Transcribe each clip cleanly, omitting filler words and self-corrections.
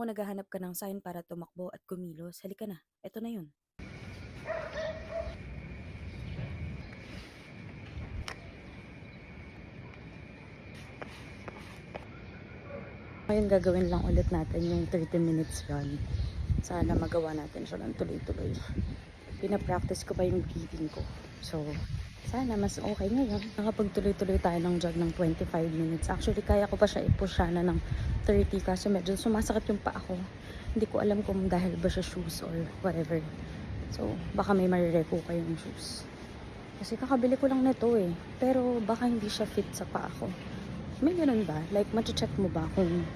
naghahanap ka ng sign para tumakbo at kumilos, halika na. Eto na yun. Ngayon gagawin lang ulit natin yung 30 minutes run. Sana magawa natin siya ng tuloy-tuloy. Pinapractice ko pa yung breathing ko. So, sana mas okay ngayon. Nakapagtuloy-tuloy tayo ng jog ng 25 minutes. Actually, kaya ko pa siya i-push na ng 30 kasi medyo sumasakit yung paa ko. Hindi ko alam kung dahil ba siya shoes or whatever. So, baka may marireco kayong shoes. Kasi kakabili ko lang nito eh. Pero baka hindi siya fit sa paa ko. May ganun ba? Like, check mo ba kung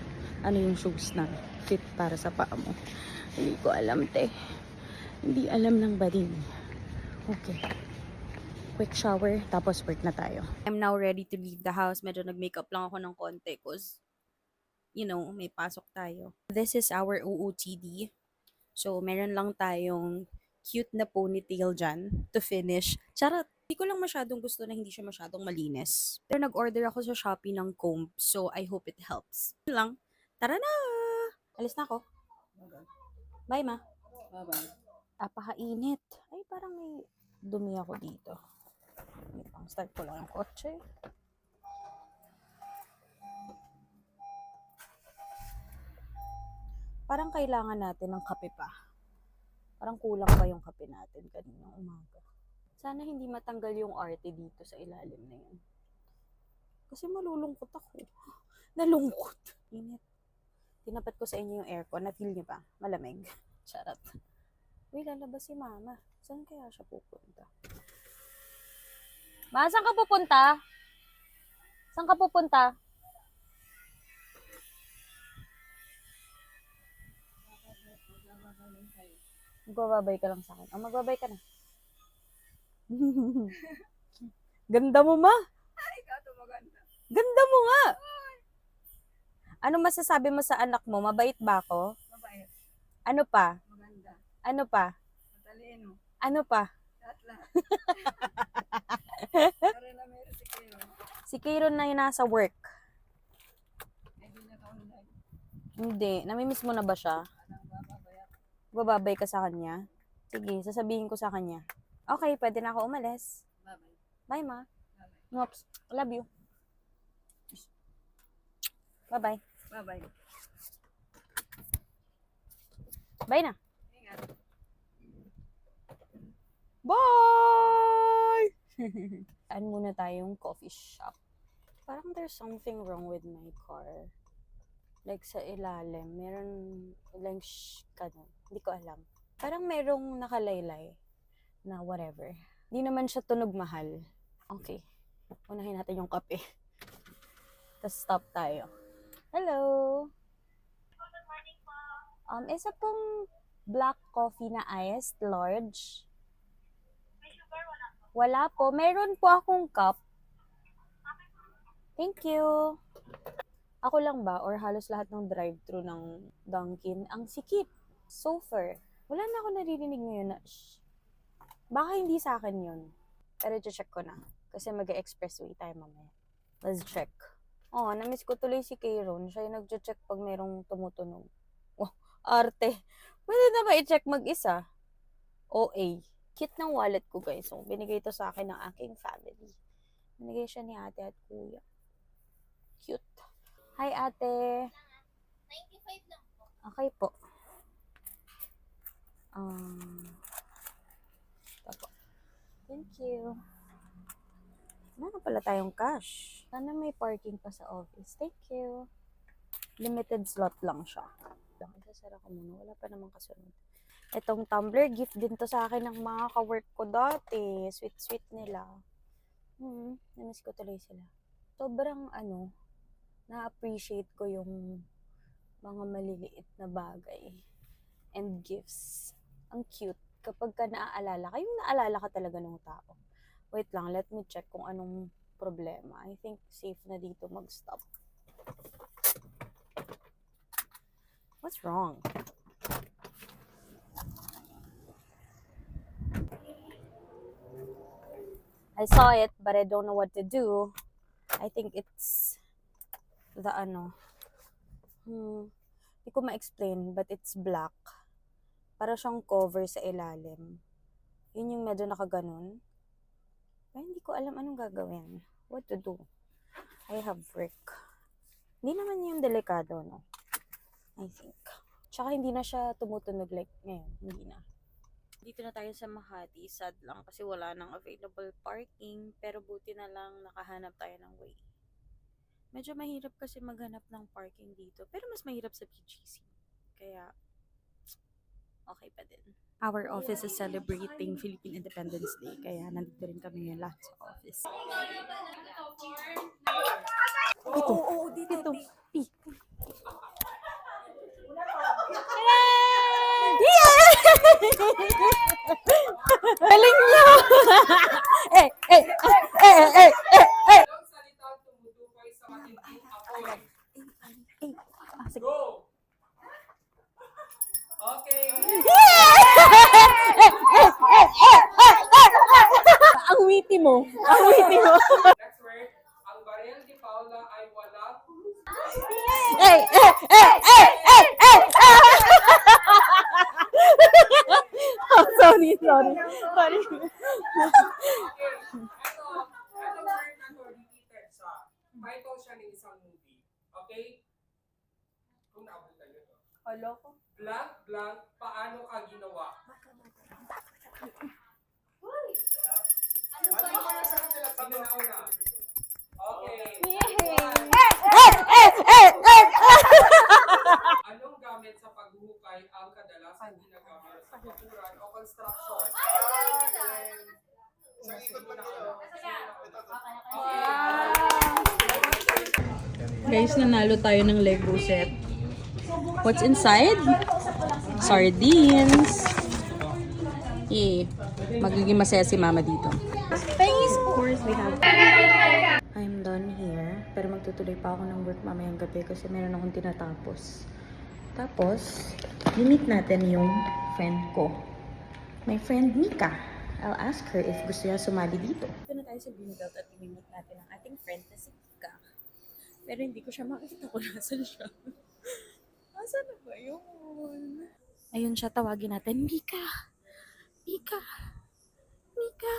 ano yung shoes na fit para sa paa mo? Hindi ko alam, te. Hindi alam ng bading. Okay. Quick shower, tapos work na tayo. I'm now ready to leave the house. Medyo nag-makeup lang ako ng konti cause, you know, may pasok tayo. This is our OOTD. So, meron lang tayong cute na ponytail dyan to finish. Charot! Hindi ko lang masyadong gusto na hindi siya masyadong malinis. Pero nag-order ako sa Shopee ng comb, so I hope it helps. Yun lang. Tara na! Alis na ako. Bye, ma. Bye-bye. Apakainit. Ay, parang may dumi ako dito. Wait lang, start ko lang yung kotse. Parang kailangan natin ng kape pa. Parang kulang pa yung kape natin kaninang umaga. Sana hindi matanggal yung arte dito sa ilalim na yun. Kasi malulungkot ako. Nalungkot. Init. Tinapat ko sa inyo yung aircon. Na-feel niyo ba? Malamig. Charot. Uy, lalabas si mama. Saan kaya siya pupunta? Ma, saan ka pupunta? Saan ka pupunta? Magbababay ka lang sa akin. Oh, magbabay ka na. Ganda mo, ma. Ay, ikaw ito maganda. Ganda mo nga. Ano masasabi mo sa anak mo? Mabait ba ako? Mabait. Ano pa? Maganda. Ano pa? Matalino. Ano pa? Lahat-lahat. Para na meron si Kiro. Si Kieron na yun nasa work. Ay, di na ka-online. Hindi. Namimiss mo na ba siya? Anong bababaya? Bababay ka sa kanya? Sige, sasabihin ko sa kanya. Okay, pwede na ako umalis. Bye-bye. Bye, ma. Bye-bye. Ngops. Love you. Bye-bye. Bye-bye. Bye na. Ingat. Bye! Saan muna tayong coffee shop? Parang there's something wrong with my car. Like sa ilalim, meron like hindi ko alam. Parang merong nakalaylay na whatever. Di naman siya tunog mahal. Okay. Unahin natin yung kape. Tapos stop tayo. Hello! Good morning po. Isa pong black coffee na iced, large. May sugar wala po. Wala po. Meron po akong cup. Thank you. Ako lang ba or halos lahat ng drive-thru ng Dunkin ang sikip? So far. Wala na ako naririnig ngayon na baka hindi sa akin yun. Pero check ko na. Kasi mag-expressway tayo mamaya. Let's check. Oh, namiss ko tuloy si Kayron. Siya yung nag-check pag merong tumutunog. Oh, arte. Pwede na ba i-check mag-isa? OA. Cute ng wallet ko, guys. So, binigay ito sa akin ng aking family. Binigay siya ni ate at kuya. Cute. Hi, ate. 95 lang po. Okay po. Ito po. Thank you. Wala na pala tayong cash. Sana may parking pa sa office. Thank you. Limited slot lang siya. Isasara ko muna. Wala pa namang kasunod. Itong tumbler, gift din to sa akin ng mga ka-work ko dati. Sweet-sweet nila. Namiss ko tuloy sila. Sobrang na-appreciate ko yung mga maliliit na bagay and gifts. Ang cute. Kapag ka naaalala ka, yung naalala ka talaga ng tao. Wait lang, let me check kung anong problema. I think safe na dito mag-stop. What's wrong? I saw it, but I don't know what to do. I think it's the Hindi ko ma-explain, but it's black. Para siyang cover sa ilalim. Yun yung medyo nakaganon. Pero hindi ko alam anong gagawin. What to do? I have work. Hindi naman yung delikado, no? I think. Tsaka hindi na siya tumutunog like ngayon. Hindi na. Dito na tayo sa Makati. Sad lang kasi wala nang available parking. Pero buti na lang nakahanap tayo ng way. Medyo mahirap kasi maghanap ng parking dito. Pero mas mahirap sa BGC. Kaya, okay pa din. Our office is celebrating Philippine Independence Day. Kaya nandito rin kami ngayon lahat sa office. Ito. Dito. Pi. Yeah! Galing niyo! Ilang salita tumutukoy sa matinding apoy? Sige. Go! Okay. Ang witty mo. Ang witty mo. Next word. Ang baril ni Paula ay wala. Oh, sorry. Okay. Ito word na to repeated siya. Title siya ng isang movie. Okay? Kung naabutan nyo to. Blank, blank, paano ka ginawa? Sino na una? Okay. Anong gamit sa paghuhukay ang kadalasan ginagamit sa kulturan o construction? Guys, nanalo tayo ng Lego set. What's inside? Sardines. Yay. Magiging masaya si mama dito. Space Force we have. I'm done here. Pero magtutuloy pa ako ng work mamayang gabi kasi meron akong tinatapos. Tapos, meet natin yung friend ko. My friend Mika. I'll ask her if gusto niya sumali dito. Ito na tayo sa Greenbelt at meet natin ang ating friend na si Mika. Pero hindi ko siya makita kung nasan siya. Asan na ba yun? Ayun siya, tawagin natin. Mika! Mika! Mika!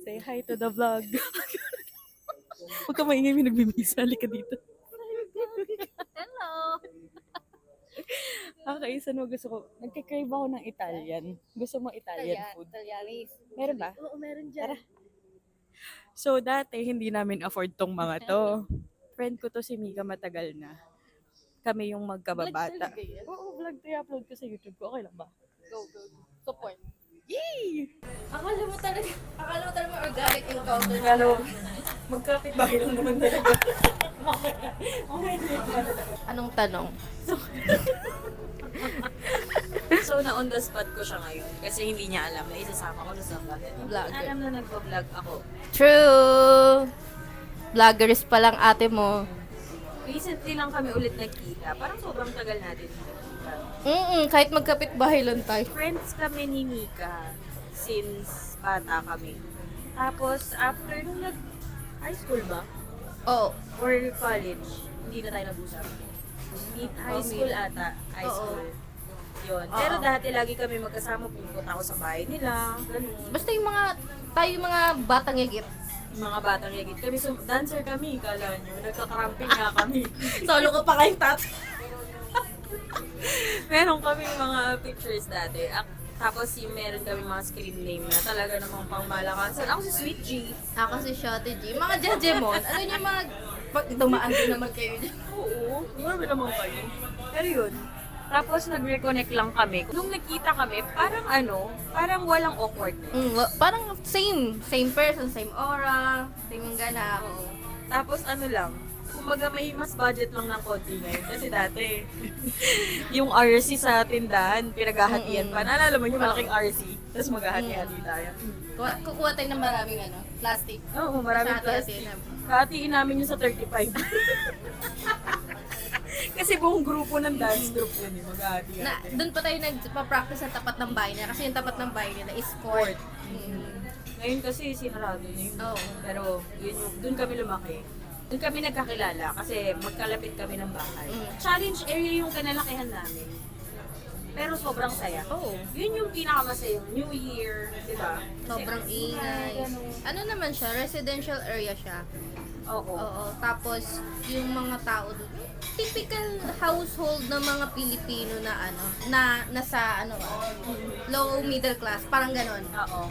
Say hi to the vlog. Huwag ka maingay, may nagbibisa. Halika dito. Hello! Okay, saan mo gusto ko? Nagkikrave ako ng Italian. Gusto mo Italian food? Italianis. Meron ba? Oo, meron dyan. Tara. So, dati, hindi namin afford tong mga to. Friend ko to si Mika matagal na. Kami yung magkababata. Oo, vlog to i-upload ko sa YouTube ko. Okay lang ba? Go. Support. Yay! Akala mo talaga organic encounter. Pero, magkapit bahay lang naman talaga. Anong tanong? So, na on the spot ko siya ngayon. Kasi hindi niya alam na isasama ko na sa vlog. Vlogger. Alam na nagpa-vlog ako. True! Vloggerist pa lang ate mo. Recently lang kami ulit nagkita. Parang sobrang tagal natin hindi nagkita. Kahit magkapit bahay lang tayo. Friends kami ni Mika since bata kami. Tapos, after nung high school ba? Oo. Or college, hindi na tayo nag-usap. High school ata. High Oo. school. Yun. Pero dati lagi kami magkasama, pupunta ako sa bahay nila. Ganun. Basta yung mga batang yagit. Mga batang yagit. Kami, dancer kami, kala nyo. Nagka-cramping nga kami. Solo ko pa kayong tat. Meron kami mga pictures dati. Tapos yung meron kami mga screen name na talaga namang pang malakasan. Ako si Sweet G. Ako si Shotty G. Mga jajemon. Ano nyo mga... Pag dumaan din naman kayo dyan. Oo, marami naman kayo. Pero yun. Tapos nag-reconnect lang kami. Nung nagkita kami, parang walang awkwardness. Parang same. Same person, same aura, same yung gana. Oo. Tapos kumbaga may mas budget lang ng konti ngayon. Kasi dati, yung RC sa tindahan, pinaghahatian pa. Naalala mo yung malaking RC? Tapos maghahati-hati tayo. Kukuha tayo ng maraming plastic. Oo, maraming plastic. Kahatiin namin yun sa 35. Kasi buong grupo ng dance group yun, maghahati-hati. Doon pa tayo nagpa-practice sa tapat ng bahay nila. Kasi yung tapat ng bahay nila is court. Ngayon kasi sinarado na yun. Oo. Pero yun doon kami lumaki. Doon kami nagkakilala kasi magkalapit kami ng bahay. Mm. Challenge area yung kanalakihan namin. Pero sobrang saya. Oo. Yun yung pinakamasaya. New Year, di ba? Sobrang ingay. Ano naman siya? Residential area siya. Oo. Oo. Tapos, yung mga tao doon, typical household ng mga Pilipino na ano, na nasa ano, low middle class, parang ganon. Oo.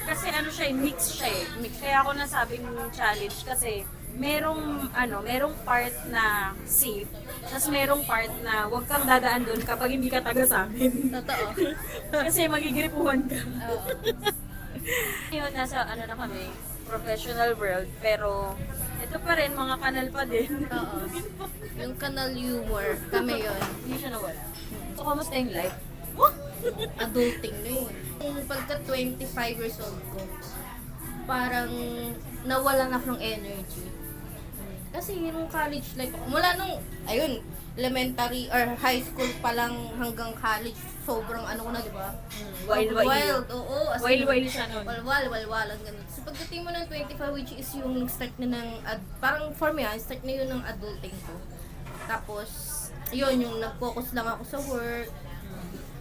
Kasi ano siya, mix siya eh. Mix. Kaya ako nasabing challenge kasi merong part na safe, tapos merong part na huwag kang dadaan doon kapag hindi ka taga sa amin. Totoo. Kasi magigripuhan ka. Oo. Yun, nasa ano na kami, professional world, pero ito pa rin, mga kanal pa din. Oo. Yung kanal humor, kami yun. Hindi siya nawala. So, kamusta yung life? Adulting na yun. Yung pagka 25 years old ko, parang nawalan ako ng energy. Kasi yung college life, mula nung, ayun, elementary or high school pa lang hanggang college, sobrang ano ko na, di ba? Wild, oo. as in, Wild siya nun. Walwalang ganun. So pagdating mo ng 25, which is yung start na ng, parang for me, start na yun ng adulting ko. Tapos, yun, yung nag-focus lang ako sa work.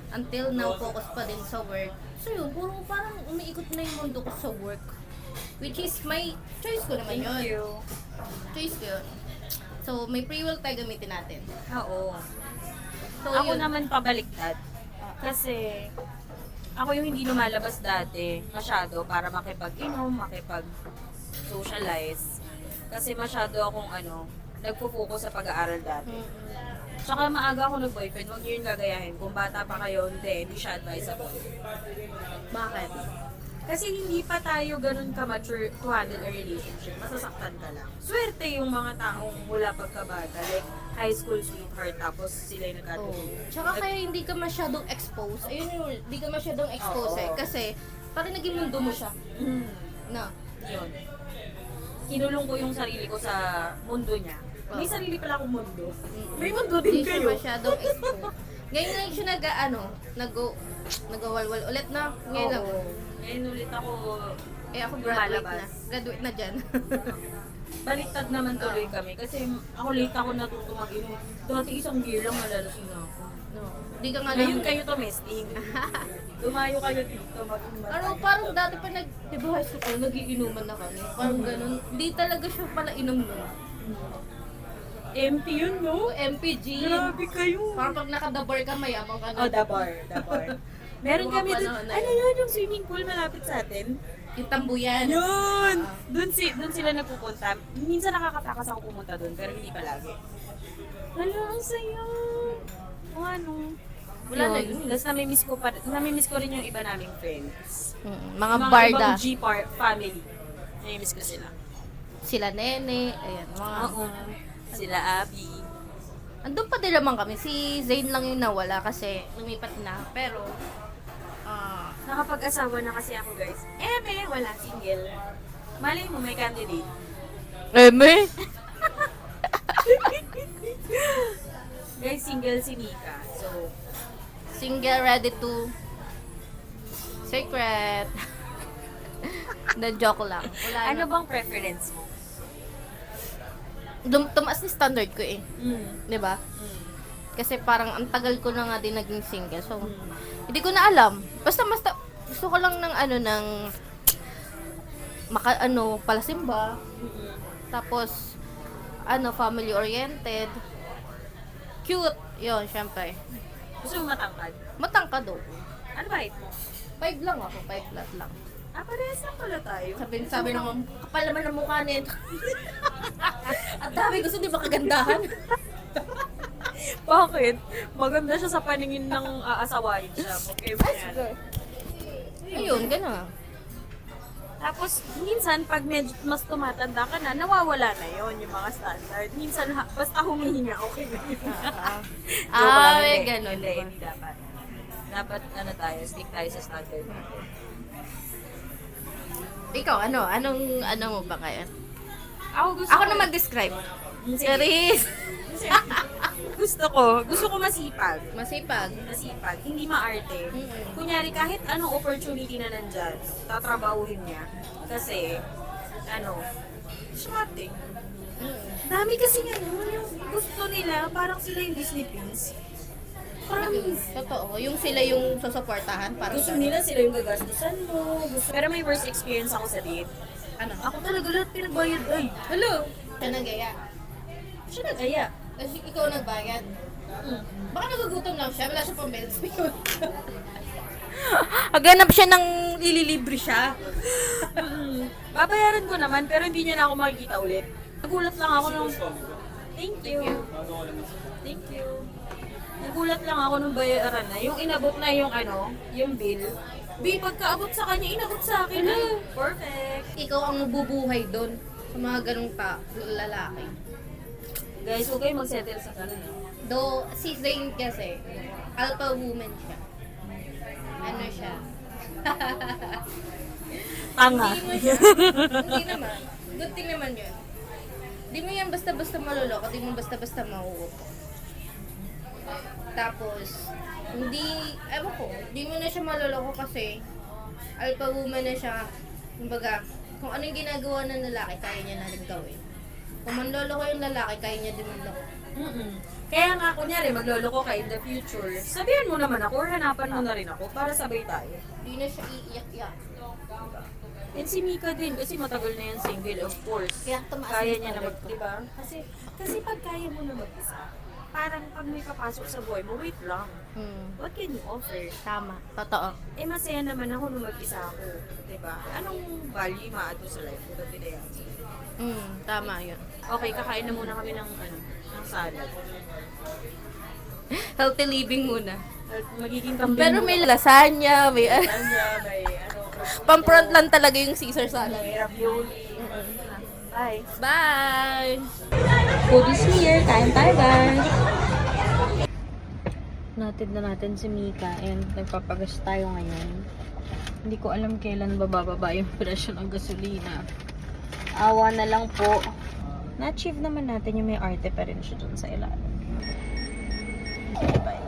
Until now, focus pa din sa work. So yun, puro parang umiikot na yung mundo ko sa work. Which is my choice ko naman yun. Thank you. Choice ko yun. So, may free will tayo gamitin natin. Oo. So, Ako yun. naman pabaliktad. Kasi ako yung hindi lumalabas dati masyado para makipag-inom, makipag-socialize. Kasi masyado akong nagpo-focus sa pag-aaral dati. Tsaka maaga ako nag-boyfriend, huwag niyo yung gagayahin. Kung bata pa kayo, hindi siya advisable. Bakit? Kasi hindi pa tayo ganun ka-mature to handle a relationship. Masasaktan ka lang. Swerte yung mga taong mula pagkabata. Like, high school sweetheart, tapos sila yung Oo. nagkatuloy. Tsaka kaya hindi ka masyadong expose. Ayun yung, hindi ka masyadong expose Oo. Kasi, parang naging mundo mo siya. Na. Yun. Kinulong ko yung sarili ko sa mundo niya. May Oo. sarili pala akong mundo. May mundo din Hindi siya kayo. masyadong expose. Ngayon lang siya nag-walwal ulit na. Ngayon lang. Oo. Ngayon ulit ako Ako graduate lumalabas. na. Graduate na dyan. Baliktad naman tuloy kami kasi ako late ako natuto mag-inom. Dati isang beer lang malalasing na ako. No. Hindi ka nga Ngayon lang. kayo tumesting. Dumayo kayo dito mag-inom. Ano, parang dati pa di ba high school pa, nagiinuman na kami. Parang ganun. Hindi talaga siya pala inom nun. Empty yun, no? MPG. Grabe kayo. Parang pag naka-dabar ka, mayamang ka na. Oh, the bar. Meron Mga kami dun, panahon na ano yun. yun, yung swimming pool malapit sa atin? Yung tambuyan. Yun! Doon sila nagpupunta. Minsan nakakatakas ako pumunta doon, pero hindi palagi. Hala, ang saya! O ano? Wala na yun. Tapos namimiss ko rin yung iba naming friends. Mga Yung barda. ibang family. Namimiss ko sila. Sila Nene. Ayan, mga... Oo. Sila Abby. Andun pa din naman kami. Si Zayn lang yung nawala kasi lumipat na. Pero, Nakapag-asawa na kasi ako, guys. Wala, single. Malay mo, may candidate. Guys, single si Mika. So, single, ready to... Secret. Na joke lang. Wala ano na. bang preference mo? Tumaas ni standard ko eh. Mm. 'Di ba? Mm. Kasi parang ang tagal ko na nga din naging single. So, hindi ko na alam. Basta gusto ko lang ng palasimba. Mm-mm. Tapos, family oriented. Cute. Yun, syempre. Gusto mo matangkad? Matangkad do. Ano ba height mo? 5 lang ako, 5 flat lang. Parehas lang pala tayo. Sabi naman, kapal naman ang mukha nito. At dami gusto, di ba kagandahan? Bakit? Maganda siya sa paningin ng aasawain siya. Okay, Ayun, gano'n. Tapos, minsan, pag medyo mas tumatanda ka na, nawawala na yon yung mga standard. Minsan, basta humihinga, okay na yun. May Hindi, gano'n. hindi dapat. Dapat, stick tayo sa standard natin. Ikaw, anong mo ba kaya? Ako Ako na mag-describe. Sige. Charis! Gusto ko masipag. Masipag. Hindi maarte. Mm-mm. Kunyari, kahit anong opportunity na nandyan, tatrabahuhin niya. Kasi, smart eh. Dami kasi yung gusto nila, parang sila yung Disney Prince. Parang Totoo. Yung sila yung susuportahan. Parang gusto nila sila yung gagastusan mo. Pero may worst experience ako sa date. Ano? Ako talaga lahat pinagbayad. Ay, hello! Siya nagaya. Siya nag-aya. Kasi ikaw nagbayad. Baka nagugutom lang siya. Wala siya pang bills. Haganap siya ng ililibre siya. Babayaran ko naman, pero hindi niya na ako makikita ulit. Nagulat lang ako nung... Thank you. Thank you. Nagulat lang ako nung bayaran na. Yung inabot na yung yung bill. Pagkaabot sa kanya, inabot sa akin. Ay, perfect. Ikaw ang mabubuhay doon sa mga ganong lalaki. Guys, huwag kayo mag-settle sa ganun. Though, si Zayn kasi, alpha woman siya. Ano siya? Tanga. Hindi mo siya. Hindi naman. Good thing naman yun. Di mo yan basta-basta maluloko, di mo basta-basta mauupo. Tapos, ewan ko, di mo na siya maluloko kasi alpha woman na siya. Kumbaga, kung anong ginagawa ng lalaki, kaya niya na rin gawin. Kung manloloko yung lalaki, kaya niya din manloko. Kaya nga, kunyari, magloloko ka in the future, sabihan mo naman ako, or hanapan mo na rin ako para sabay tayo. Di na siya iiyak-iyak. And si Mika din, kasi matagal na yan single, of course. Kaya tumaas Kaya yung niya na tolerance. diba? Kasi pag kaya mo na mag-isa, parang pag may papasok sa buhay mo, wait lang. What can you offer? Tama. Totoo. Eh, masaya naman ako nung mag-isa ako. Diba? Anong value maato sa life ko? Ba't pinayaan sa'yo? Tama yun. Okay, kakain na muna kami ng salad. Healthy living muna. Magiging kambing. Pero may lasagna, may Kanya, may pampront lang talaga yung Caesar salad. may ravioli. Bye. Bye! Food is here. Kain tayo, guys. Natid na natin si Mika and nagpapagas tayo ngayon. Hindi ko alam kailan bababa yung presyo ng gasolina. Awa na lang po. Na-achieve naman natin yung may arte pa rin siya dun sa ilalim. Okay, bye.